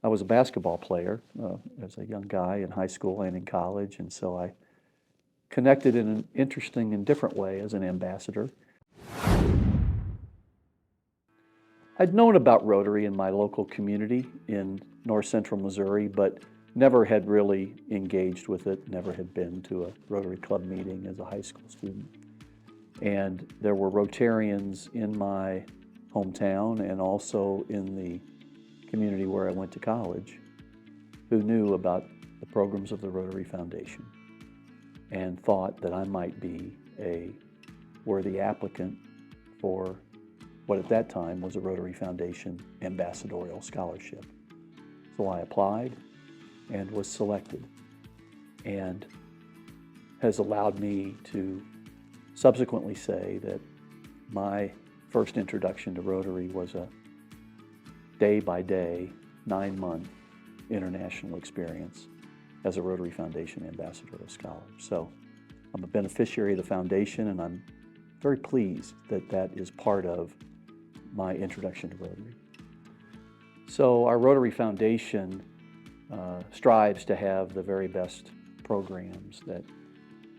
I was a basketball player as a young guy in high school and in college, and so I connected in an interesting and different way as an ambassador. I'd known about Rotary in my local community in north central Missouri, but never had really engaged with it, never had been to a Rotary Club meeting as a high school student. And there were Rotarians in my hometown and also in the community where I went to college who knew about the programs of the Rotary Foundation and thought that I might be a worthy applicant for what at that time was a Rotary Foundation ambassadorial scholarship. So I applied and was selected, and has allowed me to subsequently say that my first introduction to Rotary was a day-by-day, 9-month international experience as a Rotary Foundation ambassadorial scholar. So I'm a beneficiary of the foundation, and I'm very pleased that that is part of my introduction to Rotary. So our Rotary Foundation strives to have the very best programs that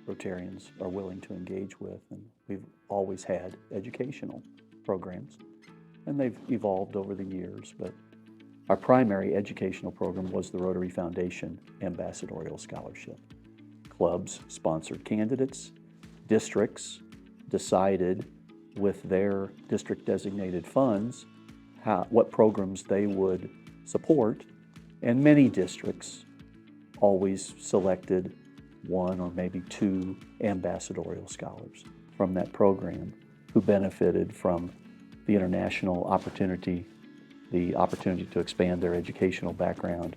Rotarians are willing to engage with, and we've always had educational programs, and they've evolved over the years, but our primary educational program was the Rotary Foundation Ambassadorial Scholarship. Clubs sponsored candidates, districts decided with their district designated funds what programs they would support, and many districts always selected one or maybe two ambassadorial scholars from that program who benefited from the international opportunity, the opportunity to expand their educational background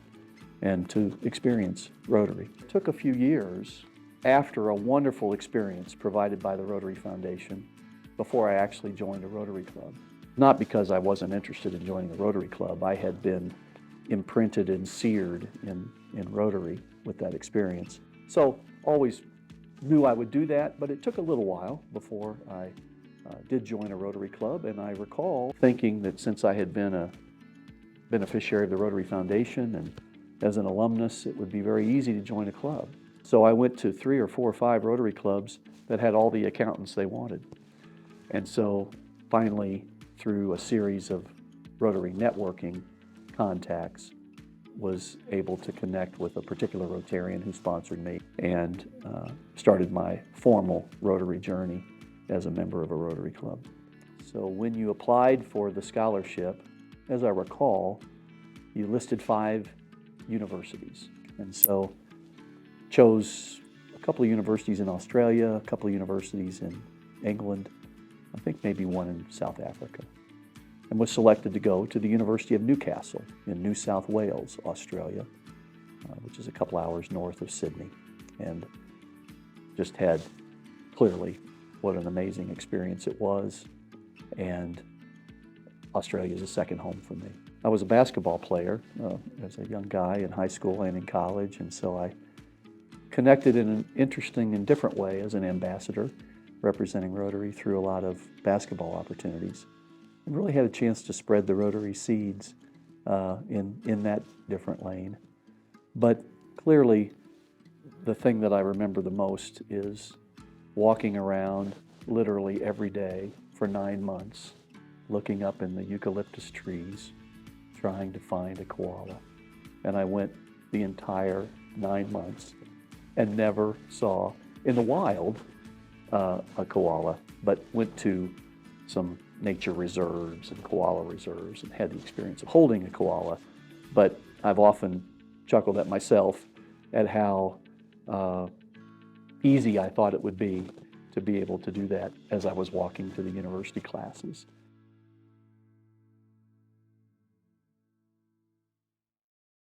and to experience Rotary. It took a few years after a wonderful experience provided by the Rotary Foundation before I actually joined a Rotary Club. Not because I wasn't interested in joining a Rotary Club. I had been imprinted and seared in Rotary with that experience. So always knew I would do that, but it took a little while before I did join a Rotary Club, and I recall thinking that since I had been a beneficiary of the Rotary Foundation and as an alumnus, it would be very easy to join a club. So I went to 3 or 4 or 5 Rotary Clubs that had all the accountants they wanted. And so finally, through a series of Rotary networking contacts, was able to connect with a particular Rotarian who sponsored me and started my formal Rotary journey as a member of a Rotary Club. So when you applied for the scholarship, as I recall, you listed 5 universities. And so chose a couple of universities in Australia, a couple of universities in England, I think maybe one in South Africa, and was selected to go to the University of Newcastle in New South Wales, Australia, which is a couple hours north of Sydney, and just had clearly what an amazing experience it was, and Australia is a second home for me. I was a basketball player as a young guy in high school and in college, and so I connected in an interesting and different way as an ambassador representing Rotary through a lot of basketball opportunities, and really had a chance to spread the Rotary seeds in that different lane. But clearly, the thing that I remember the most is walking around literally every day for 9 months, looking up in the eucalyptus trees, trying to find a koala. And I went the entire 9 months and never saw in the wild a koala, but went to some nature reserves and koala reserves and had the experience of holding a koala. But I've often chuckled at myself at how easy I thought it would be to be able to do that as I was walking to the university classes.